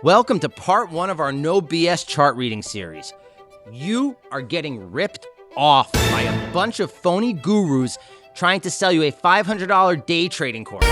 Welcome to part one of our No BS chart reading series. You are getting ripped off by a bunch of phony gurus trying to sell you a $500 day trading course.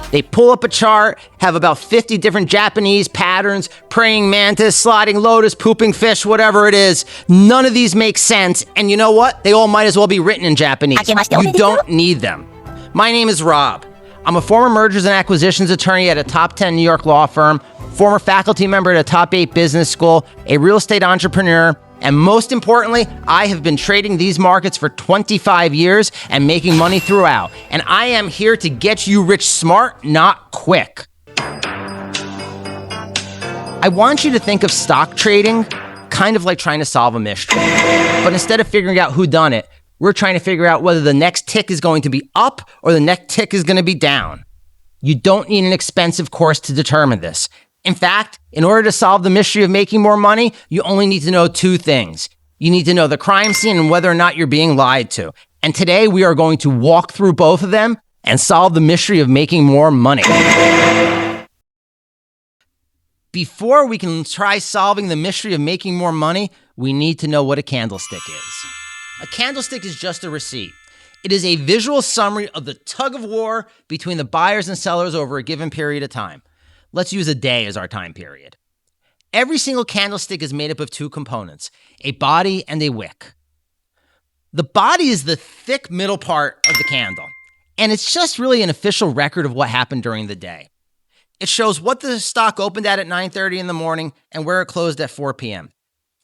They pull up a chart, have about 50 different Japanese patterns, praying mantis, sliding lotus, pooping fish, whatever it is. None of these make sense, and you know what? They all might as well be written in Japanese. You don't need them. My name is Rob. I'm a former mergers and acquisitions attorney at a top 10 New York law firm, former faculty member at a top 8 business school, a real estate entrepreneur, and most importantly, I have been trading these markets for 25 years and making money throughout. And I am here to get you rich smart, not quick. I want you to think of stock trading kind of like trying to solve a mystery. But instead of figuring out who done it, we're trying to figure out whether the next tick is going to be up or the next tick is going to be down. You don't need an expensive course to determine this. In fact, in order to solve the mystery of making more money, you only need to know two things. You need to know the crime scene and whether or not you're being lied to. And today we are going to walk through both of them and solve the mystery of making more money. Before we can try solving the mystery of making more money, we need to know what a candlestick is. A candlestick is just a receipt. It is a visual summary of the tug of war between the buyers and sellers over a given period of time. Let's use a day as our time period. Every single candlestick is made up of two components, a body and a wick. The body is the thick middle part of the candle, and it's just really an official record of what happened during the day. It shows what the stock opened at 9:30 in the morning and where it closed at 4 p.m.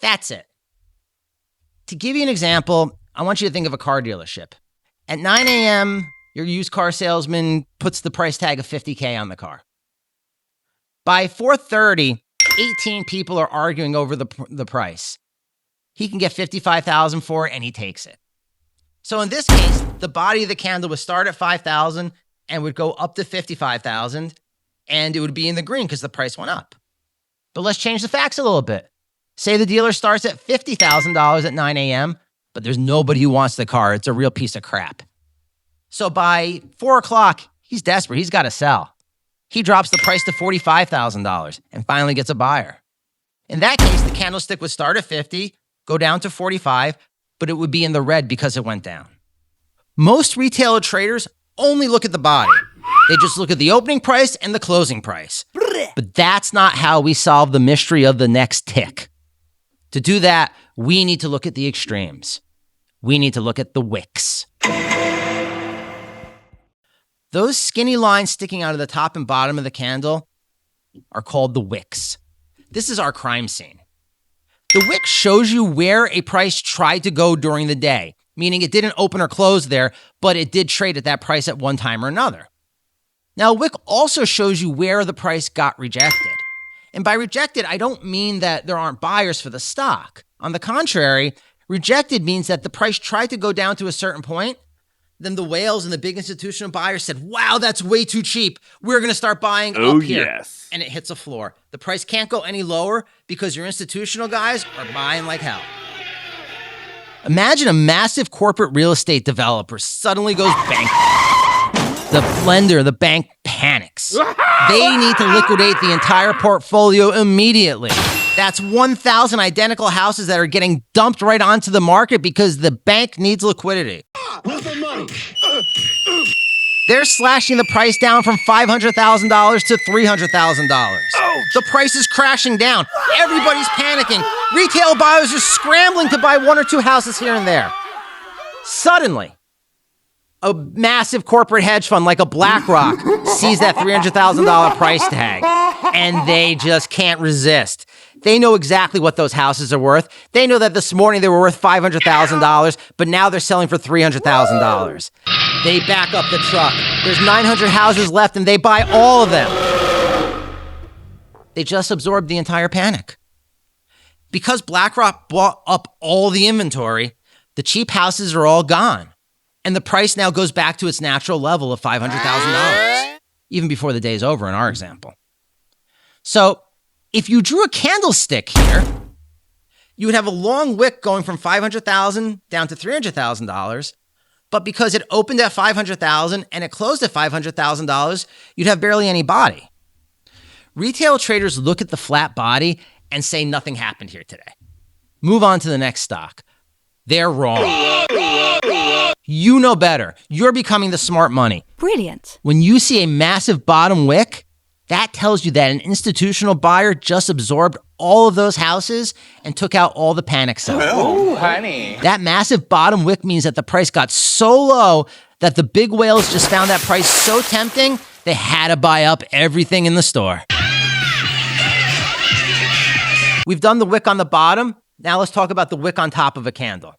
That's it. To give you an example, I want you to think of a car dealership. At 9 a.m., your used car salesman puts the price tag of $50K on the car. By 4:30, 18 people are arguing over the price. He can get $55,000 for it, and he takes it. So in this case, the body of the candle would start at $5,000 and would go up to $55,000, and it would be in the green because the price went up. But let's change the facts a little bit. Say the dealer starts at $50,000 at 9 a.m., but there's nobody who wants the car. It's a real piece of crap. So by 4 o'clock, he's desperate. He's got to sell. He drops the price to $45,000 and finally gets a buyer. In that case, the candlestick would start at 50, go down to 45, but it would be in the red because it went down. Most retail traders only look at the body. They just look at the opening price and the closing price. But that's not how we solve the mystery of the next tick. To do that, we need to look at the extremes. We need to look at the wicks. Those skinny lines sticking out of the top and bottom of the candle are called the wicks. This is our crime scene. The wick shows you where a price tried to go during the day, meaning it didn't open or close there, but it did trade at that price at one time or another. Now, a wick also shows you where the price got rejected. And by rejected, I don't mean that there aren't buyers for the stock. On the contrary, rejected means that the price tried to go down to a certain point. Then the whales and the big institutional buyers said, wow, that's way too cheap. We're going to start buying up here. Yes. And it hits a floor. The price can't go any lower because your institutional guys are buying like hell. Imagine a massive corporate real estate developer suddenly goes bankrupt. The lender, the bank, panics. They need to liquidate the entire portfolio immediately. That's 1,000 identical houses that are getting dumped right onto the market because the bank needs liquidity. Where's the money? They're slashing the price down from $500,000 to $300,000. The price is crashing down. Everybody's panicking. Retail buyers are scrambling to buy one or two houses here and there. Suddenly, a massive corporate hedge fund like a BlackRock sees that $300,000 price tag, and they just can't resist. They know exactly what those houses are worth. They know that this morning they were worth $500,000, but now they're selling for $300,000. They back up the truck. There's 900 houses left, and they buy all of them. They just absorbed the entire panic. Because BlackRock bought up all the inventory, the cheap houses are all gone. And the price now goes back to its natural level of $500,000, even before the day's over in our example. So if you drew a candlestick here, you would have a long wick going from $500,000 down to $300,000. But because it opened at $500,000 and it closed at $500,000, you'd have barely any body. Retail traders look at the flat body and say nothing happened here today. Move on to the next stock. They're wrong. You know better. You're becoming the smart money. Brilliant. When you see a massive bottom wick, that tells you that an institutional buyer just absorbed all of those houses and took out all the panic sellers. Oh, honey. That massive bottom wick means that the price got so low that the big whales just found that price so tempting, they had to buy up everything in the store. We've done the wick on the bottom. Now let's talk about the wick on top of a candle.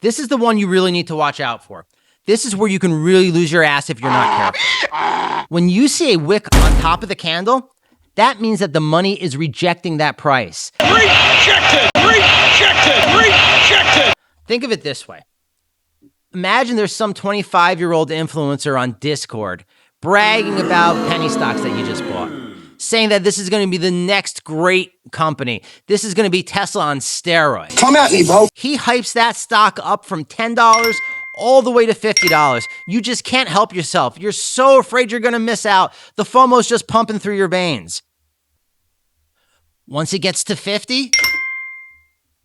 This is the one you really need to watch out for. This is where you can really lose your ass if you're not careful. When you see a wick on top of the candle, that means that the money is rejecting that price. Rejected! Rejected! Rejected! Think of it this way. Imagine there's some 25-year-old influencer on Discord bragging about penny stocks that you just bought, saying that this is going to be the next great company. This is going to be Tesla on steroids. Come at me, bro. He hypes that stock up from $10 all the way to $50. You just can't help yourself. You're so afraid you're going to miss out. The FOMO's just pumping through your veins. Once it gets to 50,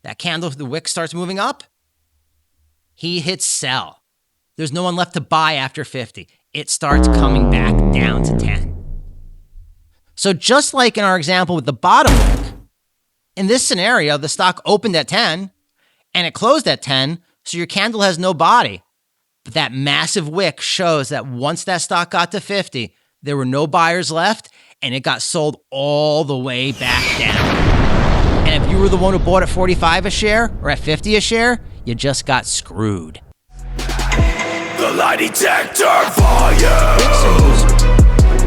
that candle, the wick starts moving up. He hits sell. There's no one left to buy after 50. It starts coming back down to 10. So just like in our example with the bottom wick, in this scenario, the stock opened at 10 and it closed at 10, so your candle has no body. But that massive wick shows that once that stock got to 50, there were no buyers left and it got sold all the way back down. And if you were the one who bought at 45 a share or at 50 a share, you just got screwed. The Lie Detector volume.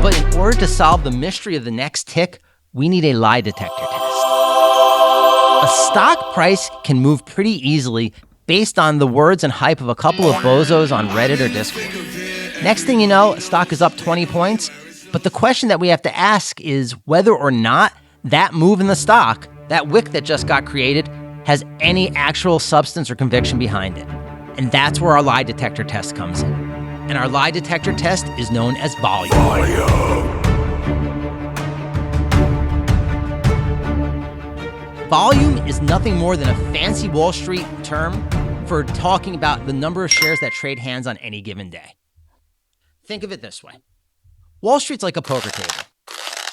But in order to solve the mystery of the next tick, we need a lie detector test. A stock price can move pretty easily based on the words and hype of a couple of bozos on Reddit or Discord. Next thing you know, a stock is up 20 points, but the question that we have to ask is whether or not that move in the stock, that wick that just got created, has any actual substance or conviction behind it. And that's where our lie detector test comes in. And our lie detector test is known as volume. Volume is nothing more than a fancy Wall Street term for talking about the number of shares that trade hands on any given day. Think of it this way. Wall Street's like a poker table.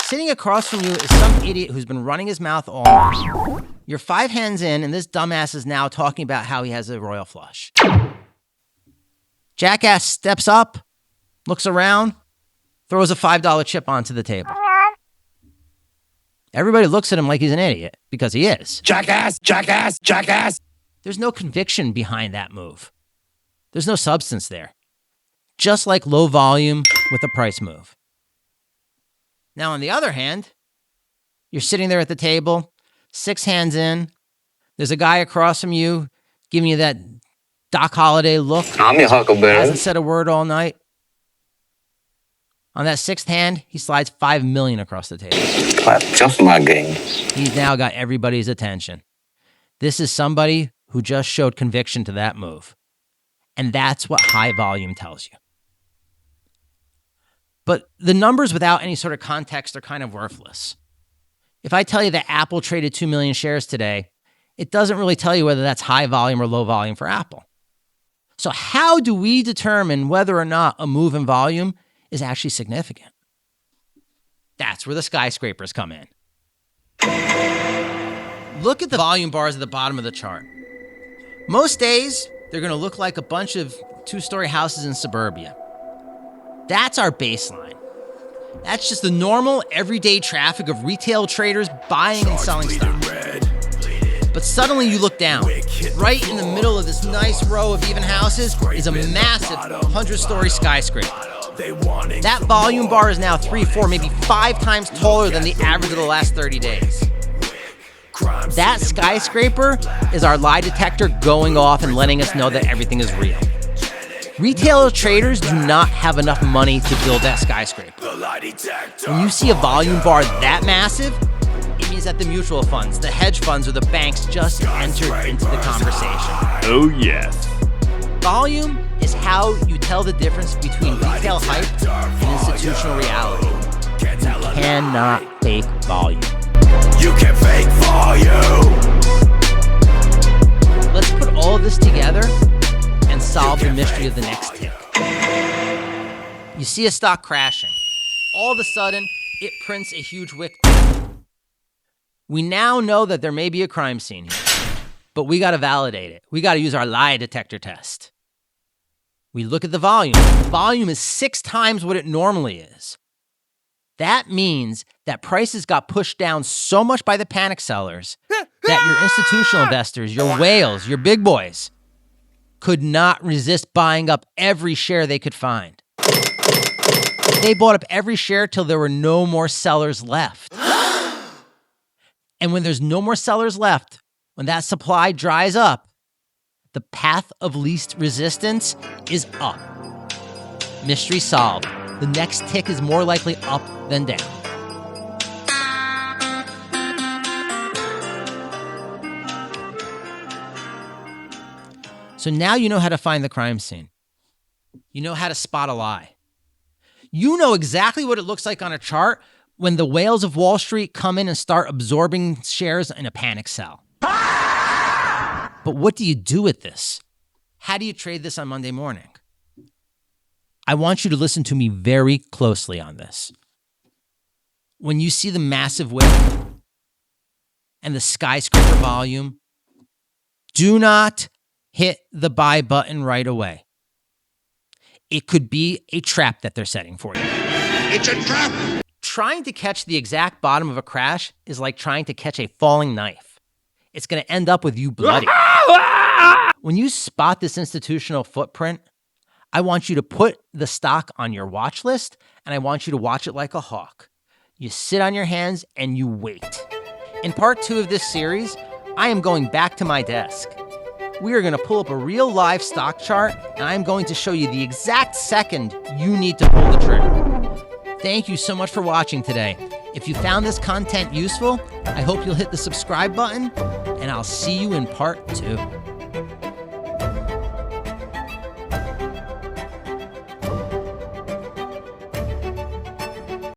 Sitting across from you is some idiot who's been running his mouth all night. You're 5 hands in, and this dumbass is now talking about how he has a royal flush. Jackass steps up, looks around, throws a $5 chip onto the table. Everybody looks at him like he's an idiot, because he is. Jackass, jackass, jackass. There's no conviction behind that move. There's no substance there. Just like low volume with a price move. Now, on the other hand, you're sitting there at the table, 6 hands in. There's a guy across from you giving you that Doc Holliday look. I'm your huckleberry. Hasn't said a word all night. On that 6th hand, he slides $5 million across the table. That's just my game. He's now got everybody's attention. This is somebody who just showed conviction to that move. And that's what high volume tells you. But the numbers without any sort of context are kind of worthless. If I tell you that Apple traded 2 million shares today, it doesn't really tell you whether that's high volume or low volume for Apple. So how do we determine whether or not a move in volume is actually significant? That's where the skyscrapers come in. Look at the volume bars at the bottom of the chart. Most days, they're going to look like a bunch of 2-story houses in suburbia. That's our baseline. That's just the normal, everyday traffic of retail traders buying and selling stocks. But suddenly you look down. Right in the middle of this nice row of even houses is a massive 100-story skyscraper. That volume bar is now 3, 4, maybe 5 times taller than the average of the last 30 days. That skyscraper is our lie detector going off and letting us know that everything is real. Retail traders do not have enough money to build that skyscraper. When you see a volume bar that massive, it means that the mutual funds, the hedge funds, or the banks just entered into the conversation. Oh, yes. Volume is how you tell the difference between retail hype and institutional reality. You cannot fake volume. You can fake volume. Let's put all of this together and solve the mystery of the next tick. You see a stock crashing. All of a sudden, it prints a huge Wick. We now know that there may be a crime scene here, but we got to validate it. We got to use our lie detector test. We look at the volume. Volume is 6 times what it normally is. That means that prices got pushed down so much by the panic sellers that your institutional investors, your whales, your big boys, could not resist buying up every share they could find. They bought up every share till there were no more sellers left. And when there's no more sellers left, when that supply dries up, the path of least resistance is up. Mystery solved. The next tick is more likely up than down. So now you know how to find the crime scene. You know how to spot a lie. You know exactly what it looks like on a chart when the whales of Wall Street come in and start absorbing shares in a panic sell. But what do you do with this? How do you trade this on Monday morning? I want you to listen to me very closely on this. When you see the massive Wick and the skyscraper volume, do not hit the buy button right away. It could be a trap that they're setting for you. It's a trap. Trying to catch the exact bottom of a crash is like trying to catch a falling knife. It's going to end up with you bloody. When you spot this institutional footprint, I want you to put the stock on your watch list, and I want you to watch it like a hawk. You sit on your hands and you wait. In part 2 of this series, I am going back to my desk. We are going to pull up a real live stock chart, and I'm going to show you the exact second you need to pull the trigger. Thank you so much for watching today. If you found this content useful, I hope you'll hit the subscribe button, and I'll see you in part 2.